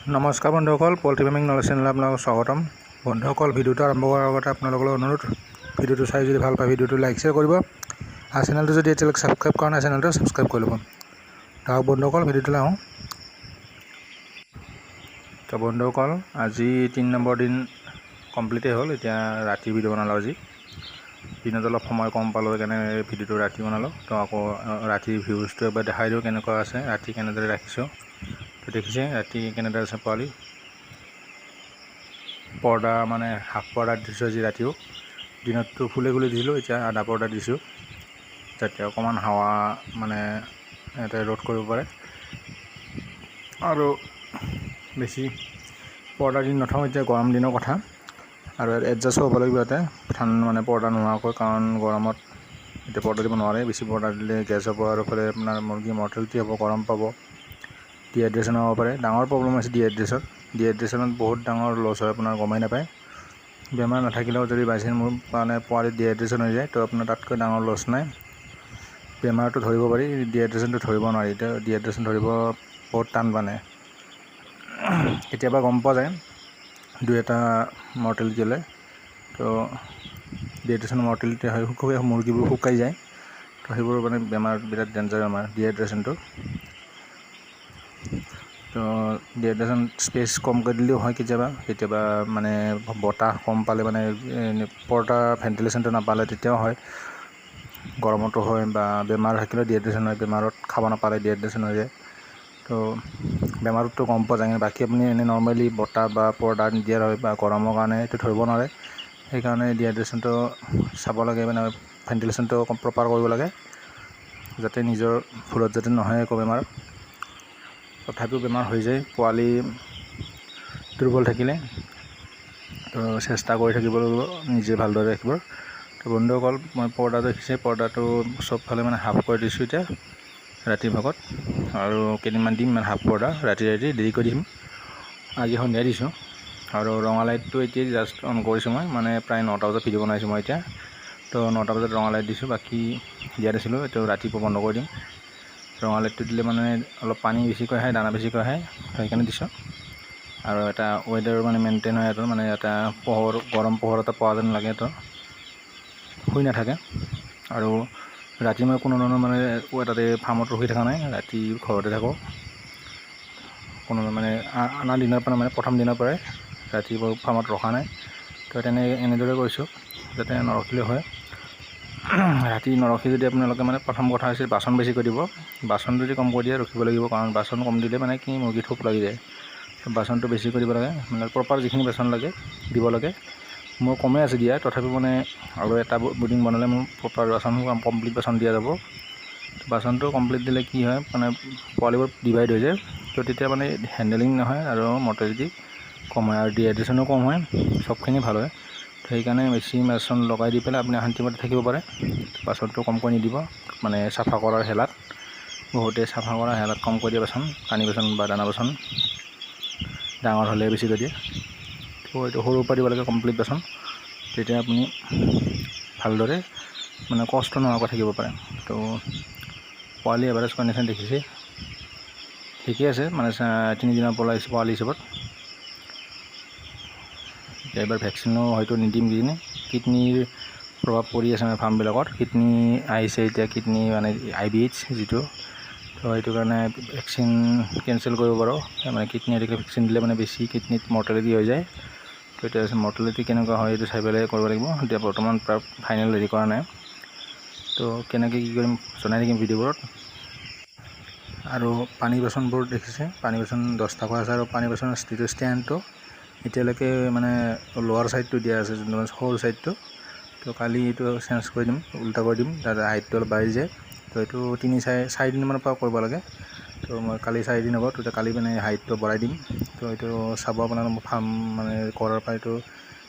নমস্কাৰ বন্ধুসকল, poultry farming knowledge channel আপোনালোকক স্বাগতম। বন্ধুসকল, ভিডিঅ'টো আৰম্ভ কৰাৰ আগতে আপোনালোকৰ অনুৰোধ, ভিডিঅ'টো চাই যদি ভাল পায় ভিডিঅ'টো লাইক শ্বেয়াৰ কৰিব আৰু চেনেলটো যদি এতিয়ালৈকে ছাবস্ক্ৰাইব কৰা নাই চেনেলটো ছাবস্ক্ৰাইব কৰি ল'ব। তাৰ বন্ধুসকল, ভিডিঅ'টোলৈ আহোঁ। তো বন্ধুসকল, আজি 3 নম্বৰ দিন কমপ্লিটেই হ'ল। এতিয়া ৰাতি ভিডিঅ' বনালোঁ। আজি দিনত অলপ সময় কম পালোঁ, সেইকাৰণে ভিডিঅ'টো ৰাতি বনালোঁ। তো আকৌ ৰাতিৰ ভিউজটো এবাৰ দেখাই দিওঁ কেনেকুৱা আছে, ৰাতি কেনেদৰে ৰাখিছোঁ। তো দেখিছে ৰাতি কেনেদৰে আছে পোৱালি। পৰ্দা মানে হাফ পৰ্দা দিছোঁ আজি ৰাতিও। দিনততো ফুলে দিছিলোঁ, এতিয়া আধা পৰ্দা দিছোঁ যাতে অকণমান হাৱা মানে ইয়াতে ৰ'দ কৰিব পাৰে। আৰু বেছি পৰ্দা দিন নথওঁ, এতিয়া গৰম দিনৰ কথা আৰু এডজাষ্ট হ'ব লাগিব ইয়াতে মানে পৰ্দা নোহোৱাকৈ, কাৰণ গৰমত এতিয়া পৰ্দা দিব নোৱাৰে। বেছি পৰ্দা দিলে গেছ হ'ব আৰু ফালে আপোনাৰ মুৰ্গী মৰ্টেলিটি হ'ব, গৰম পাব, ডিহাইড্ৰেশ্যন হ'ব পাৰে। ডাঙৰ প্ৰব্লেম আছে ডিহাইড্ৰেশ্যনত বহুত ডাঙৰ লছ হয়, আপোনাৰ গমেই নাপায়। বেমাৰ নাথাকিলেও যদি বাইচাঞ্চ মোৰ মানে পোৱালি ডিহাইড্ৰেশ্যন হৈ যায়, তো আপোনাৰ তাতকৈ ডাঙৰ লছ নাই। বেমাৰটো ধৰিব পাৰি, ডিহাইড্ৰেশ্যনটো ধৰিব নোৱাৰি। এতিয়া ডিহাইড্ৰেশ্যন ধৰিব বহুত টান, মানে কেতিয়াবা গম পোৱা যায় দুই এটা মৰ্টেলিটি হ'লে। তো ডিহাইড্ৰেশ্যন মৰ্টেলিটি হয়, মুৰ্গীবোৰ শুকাই যায়। তো সেইবোৰ মানে বেমাৰ বিৰাট ডেঞ্জাৰ বেমাৰ ডিহাইড্ৰেশ্যনটো। তো ডিহাইড্ৰেশ্যন স্পেচ কমকৈ দিলেও হয়, কেতিয়াবা মানে বতাহ কম পালে, মানে পৰ্দা ভেণ্টিলেশ্যনটো নাপালে তেতিয়াও হয়। গৰমতো হয়, বা বেমাৰ থাকিলেও ডিহাইড্ৰেশ্যন হয়। বেমাৰত খাব নাপালে ডিহাইড্ৰেশ্যন হৈ যায়। তো বেমাৰতো গম পোৱা যায়। বাকী আপুনি এনেই নৰ্মেলি বতাহ বা পৰ্দা নিদিয়াৰ হয় বা গৰমৰ কাৰণে এইটো ধৰিব নোৱাৰে। সেইকাৰণে ডিহাইড্ৰেশ্যনটো চাব লাগে, মানে ভেণ্টিলেশ্যনটো প্ৰপাৰ কৰিব লাগে, যাতে নিজৰ ভুলত যাতে নহয় একো বেমাৰ। তথাপিও বেমাৰ হৈ যায় পোৱালি দুৰ্বল থাকিলে। তো চেষ্টা কৰি থাকিব লাগিব নিজে ভালদৰে ৰাখিব। তো বন্ধুসকল, মই পৰ্দাটো দেখিছে, পৰ্দাটো চবফালে মানে হাফ কৰি দিছোঁ এতিয়া ৰাতিৰ ভাগত, আৰু কেইদিনমান দিম মানে হাফ পৰ্দা ৰাতি দেৰি কৰি দিম। আজি সন্ধিয়া দিছোঁ। আৰু ৰঙা লাইটটো এতিয়া জাষ্ট অন কৰিছোঁ মই, মানে প্ৰায় 9টা বজাত ভিডিঅ' বনাইছোঁ মই এতিয়া। তো 9টা বজাত ৰঙা লাইট দিছোঁ, বাকী দিয়া দিছিলোঁ, এইটো ৰাতিপুৱা বন্ধ কৰি দিম। ৰঙা লাইটটো দিলে মানে অলপ পানী বেছিকৈ আহে, দানা বেছিকৈ আহে, সেইকাৰণে দিছোঁ। আৰু এটা ৱেডাৰ মানে মেইনটেইন হয়, এটা মানে এটা পোহৰ, গৰম পোহৰ এটা পোৱা যেন লাগে, তো শুই নাথাকে। আৰু ৰাতি মই কোনো ধৰণৰ মানে তাতে ফাৰ্মত ৰখি থকা নাই, ৰাতি ঘৰতে থাকোঁ। কোনো মানে আনা দিনৰ পৰা, মানে প্ৰথম দিনৰ পৰাই ৰাতিপুৱা ফাৰ্মত ৰখা নাই। তো এনেদৰে কৰিছোঁ যাতে নৰখিলেও হয়। ৰাতি নৰখি যদি আপোনালোকে, মানে প্ৰথম কথা হৈছে বাচন বেছিকৈ দিব। বাচন যদি কম কৰি দিয়ে ৰখিব লাগিব, কাৰণ বাচন কম দিলে মানে কি মুৰ্গী থোপ লাগি যায়। বাচনটো বেছিকৈ দিব লাগে, মানে প্ৰপাৰ যিখিনি বাচন লাগে দিব লাগে। মোৰ কমেই আছে দিয়া, তথাপিও মানে আৰু এটা বুডিং বনালে মোৰ প্ৰপাৰ বাচন কমপ্লিট বাচন দিয়া যাব। বাচনটো কমপ্লিট দিলে কি হয়, মানে পোৱালিবোৰ ডিভাইড হৈ যায়। তো তেতিয়া মানে হেণ্ডেলিং নহয় আৰু মৰ্টেলিটি কম হয়, আৰু ডিহাইড্ৰেশ্যনো কম হয়, চবখিনি ভাল হয়। তো সেইকাৰণে বেছি বাচন লগাই দি পেলাই আপুনি শান্তিমতে থাকিব পাৰে। বাচনটো কমকৈ নিদিব, মানে চাফা কৰাৰ হেলাত বহুতে চাফা কৰা হেলাত কমকৈ দিয়ে বাচন, পানী বাচন বা দানা বাচন। ডাঙৰ হ'লে বেছিকৈ দিয়ে। তো এইটো সৰুৰ পৰা দিব লাগে কমপ্লিট বাচন, তেতিয়া আপুনি ভালদৰে মানে কষ্ট নোহোৱাকৈ থাকিব পাৰে। তো পোৱালি এভাৰেজ কণ্ডিশ্যন দেখিছে, ঠিকে আছে, মানে 3 দিনৰ পৰা পোৱালি হিচাপত। এইবাৰ ভেকচিনো হয়তো নিদিম কিজানি, কিডনীৰ প্ৰভাৱ পৰি আছে মানে ফাৰ্মবিলাকত। কিডনী আহিছে এতিয়া, কিডনী মানে IBH যিটো, তো সেইটো কাৰণে ভেকচিন কেঞ্চেল কৰিব পাৰোঁ। মানে কিডনী আজিকালি ভেকচিন দিলে মানে বেছি কিডনীত মৰ্টেলিটি হৈ যায়। তো এতিয়া মৰ্টেলিটি কেনেকুৱা হয় এইটো চাই পেলাই কৰিব লাগিব। এতিয়া বৰ্তমান ফাইনেল ৰেডি কৰা নাই। তো কেনেকৈ কি কৰিম জনাই থাকিম ভিডিঅ'বোৰত। আৰু পানী বাচনবোৰ দেখিছে, পানী বাচন 10টাকৈ আছে। আৰু পানী বাচনৰ যিটো ষ্টেণ্ডটো এতিয়ালৈকে মানে লোৱাৰ ছাইডটো দিয়া আছে, যোনটো মানে সৰু ছাইডটো। তো কালি এইটো চেঞ্জ কৰি দিম, উল্টা কৰি দিম, তাতে হাইটটো অলপ বাঢ়ি যায়। তো এইটো 4 দিনমানৰ পৰা কৰিব লাগে। তো মই কালি 4 দিন হ'ব, তেতিয়া কালি মানে হাইটটো বঢ়াই দিম। তো এইটো চাব আপোনাৰ ফাৰ্ম মানে কৰাৰ পৰা এইটো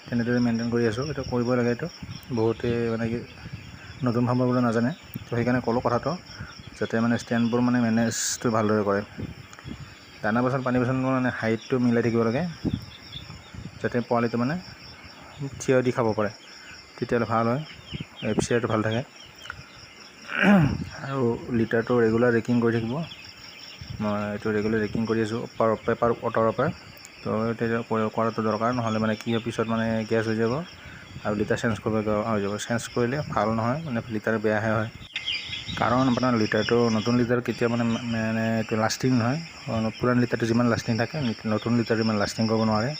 তেনেদৰে মেইনটেইন কৰি আছোঁ। এইটো কৰিবই লাগে। এইটো বহুতে মানে কি নতুন ফাৰ্মাৰবোৰে নাজানে। তো সেইকাৰণে ক'লোঁ কথাটো, যাতে মানে ষ্টেণ্ডবোৰ মানে মেনেজটো ভালদৰে কৰে। দানা বাচন পানী বাচন মানে হাইটটো মিলাই থাকিব লাগে, যাতে পোৱালিটো মানে থিয় দি খাব পাৰে, তেতিয়াহ'লে ভাল হয়, FCRটো ভাল থাকে। আৰু লিটাৰটো ৰেগুলাৰ ৰেকিং কৰি থাকিব। মই এইটো ৰেগুলাৰ ৰেকিং কৰি আছোঁ পেপাৰ অটাৰৰ পৰা। তো তেতিয়া কৰাটো দৰকাৰ, নহ'লে মানে কি পিছত মানে গেছ হৈ যাব আৰু লিটাৰ চেঞ্জ কৰিব হৈ যাব। চেঞ্জ কৰিলে ভাল নহয়, মানে লিটাৰ বেয়াহে হয়। কাৰণ আপোনাৰ লিটাৰটো নতুন লিটাৰ কেতিয়া মানে এইটো লাষ্টিং নহয়, পুৰান লিটাৰটো যিমান লাষ্টিং থাকে নতুন লিটাৰটো ইমান লাষ্টিং কৰিব নোৱাৰে।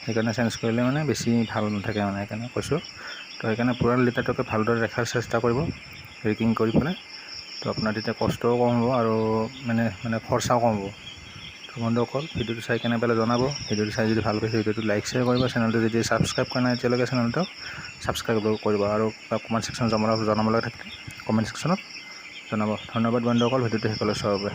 সেইকাৰণে চেঞ্জ কৰিলে মানে বেছি ভাল নাথাকে, মানে সেইকাৰণে কৈছোঁ। তো সেইকাৰণে পুৰান লিটাৰটোকে ভালদৰে ৰখাৰ চেষ্টা কৰিব ৰেকিং কৰি পেলাই। তো আপোনাৰ তেতিয়া কষ্টও কম হ'ব আৰু মানে খৰচাও কম হ'ব। তো বন্ধুসকল, ভিডিঅ'টো চাই কেনে পেলাই জনাব। ভিডিঅ'টো চাই যদি ভাল পাইছে ভিডিঅ'টো লাইক শ্বেয়াৰ কৰিব। চেনেলটো যদি ছাবস্ক্ৰাইব কৰা নাই এতিয়ালৈকে চেনেলটো ছাবস্ক্ৰাইব কৰিব, আৰু কমেণ্ট ছেকশ্যন জনাব থাকিলে কমেণ্ট ছেকশ্যনত জনাব। ধন্যবাদ বন্ধুসকল, ভিডিঅ'টো শেষলৈ চোৱাৰ বাবে।